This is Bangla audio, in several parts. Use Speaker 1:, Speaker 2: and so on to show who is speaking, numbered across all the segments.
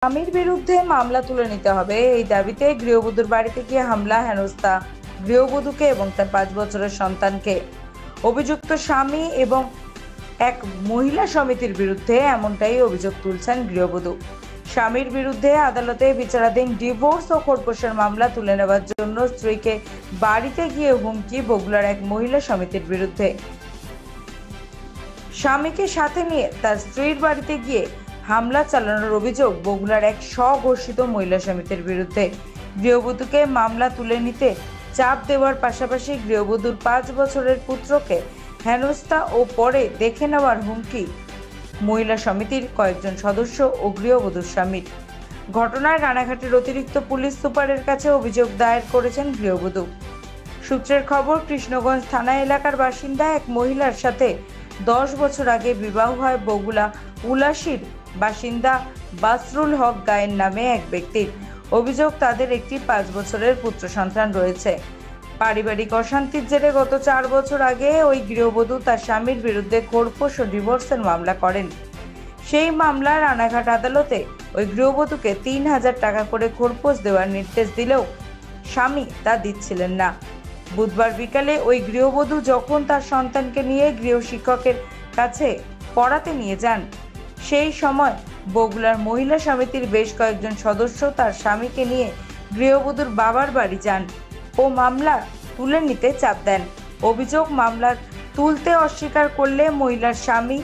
Speaker 1: স্বামীর বিরুদ্ধে মামলা তুলে নিতে হবে এই দাবিতে গৃহবধূর বাড়িতে গিয়ে হামলা হেনস্থা গৃহবধূকে এবং তার 5 বছরের সন্তানকে। অভিযুক্ত স্বামী এবং এক মহিলা সমিতির বিরুদ্ধে এমনটাই অভিযোগ তুলছেন গৃহবধূ। স্বামীর বিরুদ্ধে আদালতে বিচারাধীন ডিভোর্স ও খোরপোশের মামলা তুলে নেওয়ার জন্য স্ত্রীকে বাড়িতে গিয়ে হুমকি বগুড়ার এক মহিলা সমিতির বিরুদ্ধে। স্বামীকে সাথে নিয়ে তার স্ত্রীর বাড়িতে গিয়ে হামলা চালানোর অভিযোগ বগুড়ার এক স্বঘোষিত মহিলা সমিতির বিরুদ্ধে। গৃহবধূকে মামলা তুলে নিতে চাপ দেওয়ার পাশাপাশি গৃহবধূর 5 বছরের পুত্রকে হেনস্থা ও পরে দেখে নেওয়ার হুমকি মহিলা সমিতির কয়েকজন সদস্য ও গৃহবধূর স্বামীর। ঘটনায় রানাঘাটের অতিরিক্ত পুলিশ সুপারের কাছে অভিযোগ দায়ের করেছেন গৃহবধূ। সূত্রের খবর, কৃষ্ণগঞ্জ থানা এলাকার বাসিন্দা এক মহিলার সাথে 10 বছর আগে বিবাহ হয় বগুড়া উলাশির বাসিন্দা বাসরুল হক গায়েন নামে এক ব্যক্তির। অভিযোগ, তাদের একটি 5 বছরের পুত্র সন্তান রয়েছে। পারিবারিক অশান্তির জেরে গত 4 বছর আগে ওই গৃহবধূ তার স্বামীর বিরুদ্ধে খোরপোশ ও ডিভোর্সের মামলা করেন। সেই মামলায় রানাঘাট আদালতে ওই গৃহবধূকে 3,000 টাকা করে খোরপোশ দেওয়ার নির্দেশ দিলেও স্বামী তা দিচ্ছিলেন না। বুধবার বিকালে ওই গৃহবধূ যখন তার সন্তানকে নিয়ে গৃহশিক্ষকের কাছে পড়াতে নিয়ে যান, সেই সময় বগুড়ার মহিলা সমিতির বেশ কয়েকজন সদস্য তার স্বামীকে নিয়ে গৃহবধূর বাবার বাড়ি যান ও মামলা তুলে নিতে চাপ দেন। অভিযোগ, মামলা তুলতে অস্বীকার করলে মহিলার স্বামী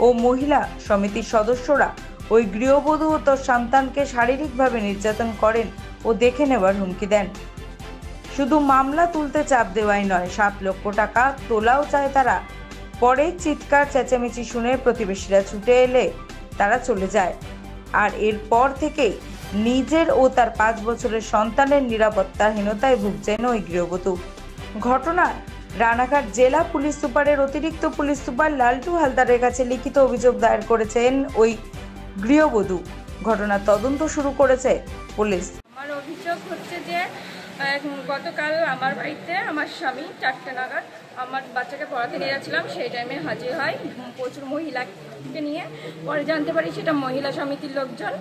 Speaker 1: ও মহিলা সমিতির সদস্যরা ওই গৃহবধূ ও তার সন্তানকে শারীরিকভাবে নির্যাতন করেন ও দেখে নেওয়ার হুমকি দেন। শুধু মামলা তুলতে চাপ দেওয়াই নয়, 7 লক্ষ টাকা তোলাও চায় তারা। পরে চিৎকার চেঁচামেচি শুনে প্রতিবেশীরা ছুটে এলে তারা চলে যায়। আর এরপর থেকেই নিজের ও তার 5 বছরের সন্তানের নিরাপত্তাহীনতায় ভুগছেন ওই গৃহবধূ। ঘটনায় রানাঘাট জেলা পুলিশ সুপারের অতিরিক্ত পুলিশ সুপার লালটু হালদারের কাছে লিখিত অভিযোগ দায়ের করেছেন ওই গৃহবধূ। ঘটনার তদন্ত শুরু করেছে পুলিশ।
Speaker 2: আমার অভিযোগ হচ্ছে যে গতকাল আমার বাড়িতে আমার স্বামী 4টে নাগাদ আমার বাচ্চাকে পড়াতে নিয়ে যাচ্ছিলাম, সেই টাইমে হাজির হয় প্রচুর মহিলাকে নিয়ে। পরে জানতে পারি সেটা মহিলা সমিতির লোকজন।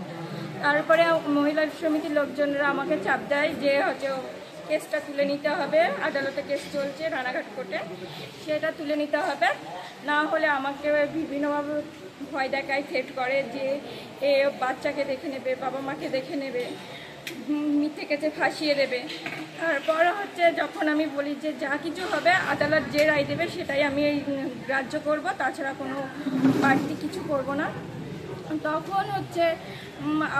Speaker 2: তারপরে মহিলা সমিতির লোকজনরা আমাকে চাপ দেয় যে হচ্ছে কেসটা তুলে নিতে হবে, আদালতে কেস চলছে রানাঘাট কোর্টে, সেটা তুলে নিতে হবে, না হলে আমাকে বিভিন্নভাবে ভয় দেখায়, থ্রেট করে যে এ বাচ্চাকে দেখে নেবে, বাবা মাকে দেখে নেবে, মিথ্যে কেসে ফাঁসিয়ে দেবে। তারপর হচ্ছে যখন আমি বলি যে যা কিছু হবে আদালত যে রায় দেবে সেটাই আমি গ্রাহ্য করব, তাছাড়া কোনো বাড়তি কিছু করব না, তখন হচ্ছে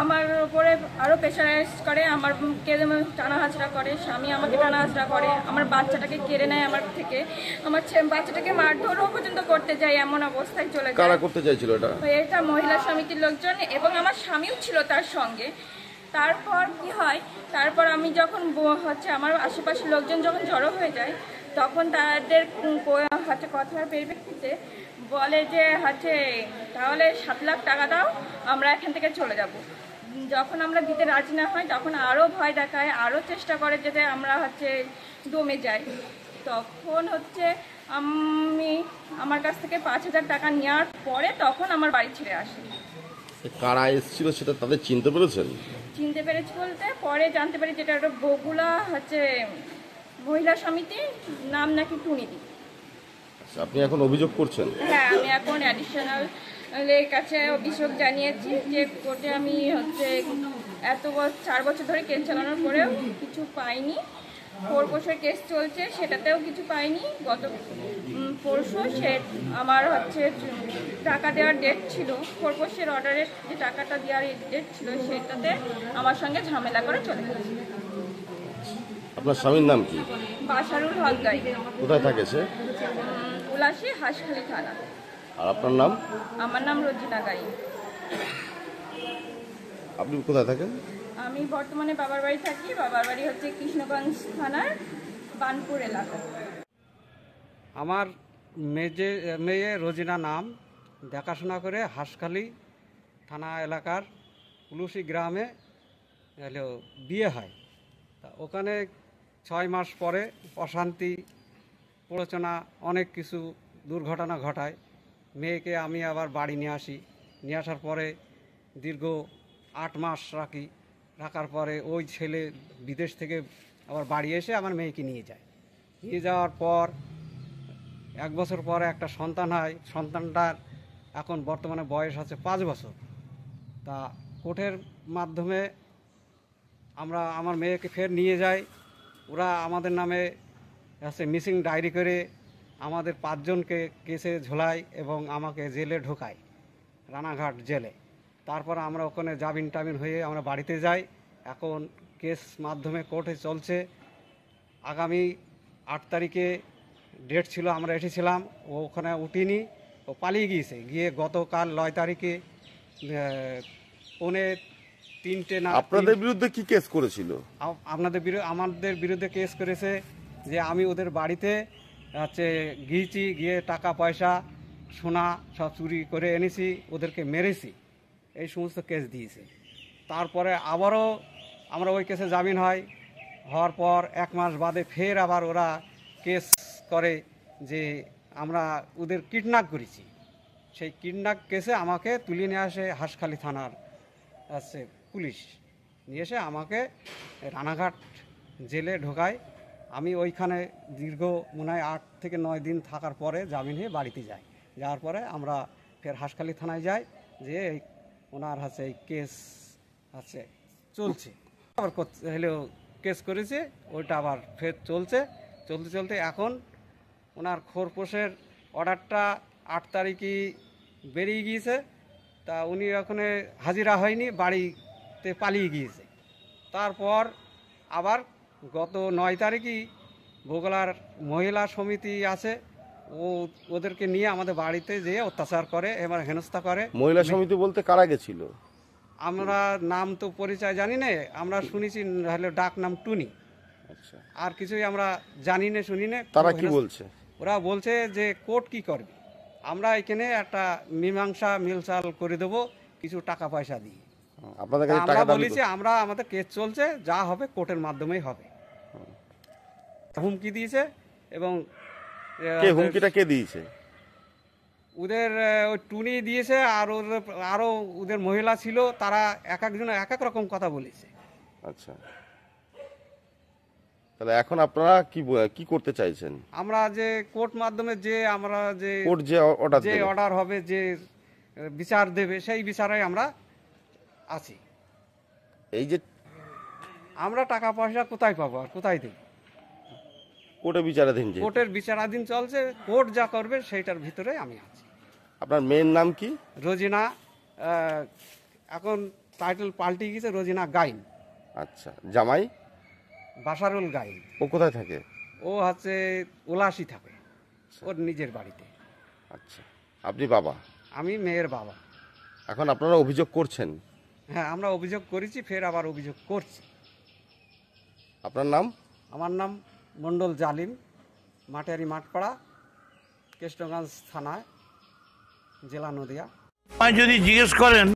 Speaker 2: আমার ওপরে আরও প্রেশারাইজ করে, আমাকে টানা হাজরা করে, স্বামী আমাকে টানা হাজরা করে, আমার বাচ্চাটাকে কেড়ে নেয় আমার থেকে, আমার বাচ্চাটাকে মারধরও পর্যন্ত করতে যায়, এমন অবস্থায় চলে যায়।
Speaker 3: কারা করতে চাইছিল এটা
Speaker 2: মহিলা সমিতির লোকজন এবং আমার স্বামীও ছিল তার সঙ্গে। তারপর কি হয়, তারপর আমি যখন হচ্ছে আমার আশেপাশের লোকজন যখন জড়ো হয়ে যায়, তখন তাদের হচ্ছে কথার পরিপ্রেক্ষিতে বলে যে হচ্ছে তাহলে 7 লাখ টাকা দাও, আমরা এখান থেকে চলে যাব। যখন আমরা দিতে রাজি না হয় তখন আরও ভয় দেখায়, আরও চেষ্টা করে যাতে আমরা হচ্ছে দমে যাই। তখন হচ্ছে আমার কাছ থেকে 5,000 টাকা নেওয়ার পরে তখন আমার বাড়ি ছেড়ে আসে।
Speaker 3: কারা এসেছিল সেটা তাদের চিনতে পেরেছেন?
Speaker 2: চিনতে পেরেছি বলতে পরে জানতে পারি যেটা একটা বগুড়া হচ্ছে মহিলা সমিতি, নাম নাকি টুনিদি।
Speaker 3: আপনি এখন অভিযোগ করছেন?
Speaker 2: হ্যাঁ, আমি এখন অ্যাডিশনাল এর কাছে অভিযোগ জানিয়েছি যে কোর্টে আমি হচ্ছে 4 বছর ধরে কেস চালানোর পরেও কিছু পাইনি, খোরপোশের কেস চলছে সেটাতেও কিছু পাইনি। গত পরশু আমার হচ্ছে টাকা দেওয়ার ডেট ছিল, খোরপোশের অর্ডারের যে টাকাটা দেওয়ার ডেট ছিল সেটাতে আমার সঙ্গে ঝামেলা করে চলে গেছে।
Speaker 3: আপনার স্বামীর নাম কি?
Speaker 2: বাসারুল হক গায়েন।
Speaker 3: কোথায় থাকে সে?
Speaker 2: উলাশি, হাঁসখালি থানা।
Speaker 3: আর আপনার নাম?
Speaker 2: আমার নাম রোজিনা গায়েন।
Speaker 3: আপনি কোথায় থাকেন?
Speaker 2: আমি বর্তমানে বাবার বাড়ি থাকি। বাবার বাড়ি হচ্ছে কৃষ্ণগঞ্জ থানার বানপুর এলাকা।
Speaker 4: আমার মেয়ে রোজিনা নাম, দেখাশোনা করে হাঁসখালি থানা এলাকার পুলুশি গ্রামে বিয়ে হয়। তা ওখানে 6 মাস পরে অশান্তি, প্ররোচনা, অনেক কিছু দুর্ঘটনা ঘটায়। মেয়েকে আমি আবার বাড়ি নিয়ে আসি। নিয়ে আসার পরে দীর্ঘ 8 মাস রাখি। রাখার পরে ওই ছেলে বিদেশ থেকে আবার বাড়ি এসে আমার মেয়েকে নিয়ে যায়। নিয়ে যাওয়ার পর 1 বছর পরে একটা সন্তান হয়। সন্তানটার এখন বর্তমানে বয়স আছে 5 বছর। তা কোর্টের মাধ্যমে আমরা আমার মেয়েকে ফের নিয়ে যাই। ওরা আমাদের নামে মিসিং ডায়েরি করে আমাদের 5 জনকে কেসে ঝোলায় এবং আমাকে জেলে ঢোকায়, রানাঘাট জেলে। তারপর আমরা ওখানে জামিন টামিন হয়ে আমরা বাড়িতে যাই। এখন কেস মাধ্যমে কোর্টে চলছে। আগামী 8 তারিখে ডেট ছিল, আমরা এসেছিলাম। ও ওখানে উঠিনি, ও পালিয়ে গিয়েছে। গিয়ে গতকাল 9 তারিখে 3:45 না
Speaker 3: আপনাদের বিরুদ্ধে কি কেস করেছিল?
Speaker 4: আমাদের বিরুদ্ধে কেস করেছে যে আমি ওদের বাড়িতে গিয়েছি, গিয়ে টাকা পয়সা সোনা সব চুরি করে এনেছি, ওদেরকে মেরেছি, এই সমস্ত কেস দিয়েছে। তারপরে আবারও আমরা ওই কেসে জামিন হওয়ার পর 1 মাস বাদে ফের আবার ওরা কেস করে যে আমরা ওদের কিডন্যাপ করেছি। সেই কিডন্যাপ কেসে আমাকে তুলে নিয়ে আসে হাঁসখালি থানার পুলিশ, নিয়ে এসে আমাকে রানাঘাট জেলে ঢোকায়। আমি ওইখানে দীর্ঘ মনে হয় 8 থেকে 9 দিন থাকার পরে জামিন হয়ে বাড়িতে যাই। যাওয়ার পরে আমরা ফের হাঁসখালি থানায় যাই, যে ওনার এই কেস চলছে। আবার হলেও কেস করেছে, ওইটা আবার ফের চলতে চলতে এখন ওনার খোরপোশের অর্ডারটা 8 তারিখে বেরিয়ে গিয়েছে। তা উনি ওখানে হাজিরা হয়নি, বাড়িতে পালিয়ে গিয়েছে। তারপর আবার গত 9 তারিখই বগুড়ার মহিলা সমিতি আছে, ওদেরকে নিয়ে আমাদের বাড়িতে যেয়ে অত্যাচার করে, এবার হেনস্থা করে।
Speaker 3: মহিলা সমিতি বলতে কারা গেছিল?
Speaker 4: আমরা নাম তো পরিচয় জানি না, আমরা শুনেছি হলো ডাক নাম টুনি।
Speaker 3: আচ্ছা,
Speaker 4: আর কিছুই আমরা জানি না, শুনি না।
Speaker 3: তারা কি বলছে?
Speaker 4: ওরা বলছে যে কোর্ট কি করবে, আমরা এখানে একটা মীমাংসা মিলচাল করে দেবো কিছু টাকা পয়সা দিয়ে।
Speaker 3: আপনাদের কাছে
Speaker 4: আমরা
Speaker 3: টাকা দাবি
Speaker 4: বলেছি আমরা আমাদের কেস চলছে, যা হবে কোর্টের মাধ্যমেই হবে। হুমকি দিয়েছে এবং
Speaker 3: কে হুমকিটা কে দিয়েছে?
Speaker 4: ওদের ওই টুনি দিয়েছে, আর আরও ওদের মহিলা ছিল, তারা এক একজন এক এক রকম কথা বলেছে।
Speaker 3: আচ্ছা, তাহলে এখন আপনারা কি করতে চাইছেন?
Speaker 4: আমরা যে কোর্ট মাধ্যমে
Speaker 3: কোর্ট যে
Speaker 4: অর্ডার হবে, যে বিচার দেবে, সেই বিচারে আমরা আছি।
Speaker 3: এই যে
Speaker 4: আমরা টাকা পয়সা কোথায় পাবো আর কোথায় দেব?
Speaker 3: কোর্টে বিচারাধীন, যে
Speaker 4: কোর্টের বিচারাধীন চলছে, কোর্ট যা করবে সেইটার ভিতরে আমি আছি।
Speaker 3: আপনার মেয়ের নাম কি?
Speaker 4: রোজিনা, এখন টাইটেল পাল্টে গেছে, রোজিনা গাইন।
Speaker 3: আচ্ছা, জামাই?
Speaker 4: বাসারুল গাইন।
Speaker 3: ও কোথায় থাকে?
Speaker 4: ও উলাসি থাকে, ওর নিজের বাড়িতে।
Speaker 3: আচ্ছা, আপনি বাবা?
Speaker 4: আমি মেয়ের বাবা।
Speaker 3: এখন আপনারা অভিযোগ করছেন?
Speaker 4: হ্যাঁ, আমরা অভিযোগ করেছি, ফের আবার অভিযোগ করছি।
Speaker 3: আপনার নাম?
Speaker 4: আমার নাম মণ্ডল জালিম, মাটিয়ারি মাঠপাড়া, কৃষ্ণগঞ্জ থানায়, জেলা নদিয়া।
Speaker 5: যদি জিজ্ঞেস করেন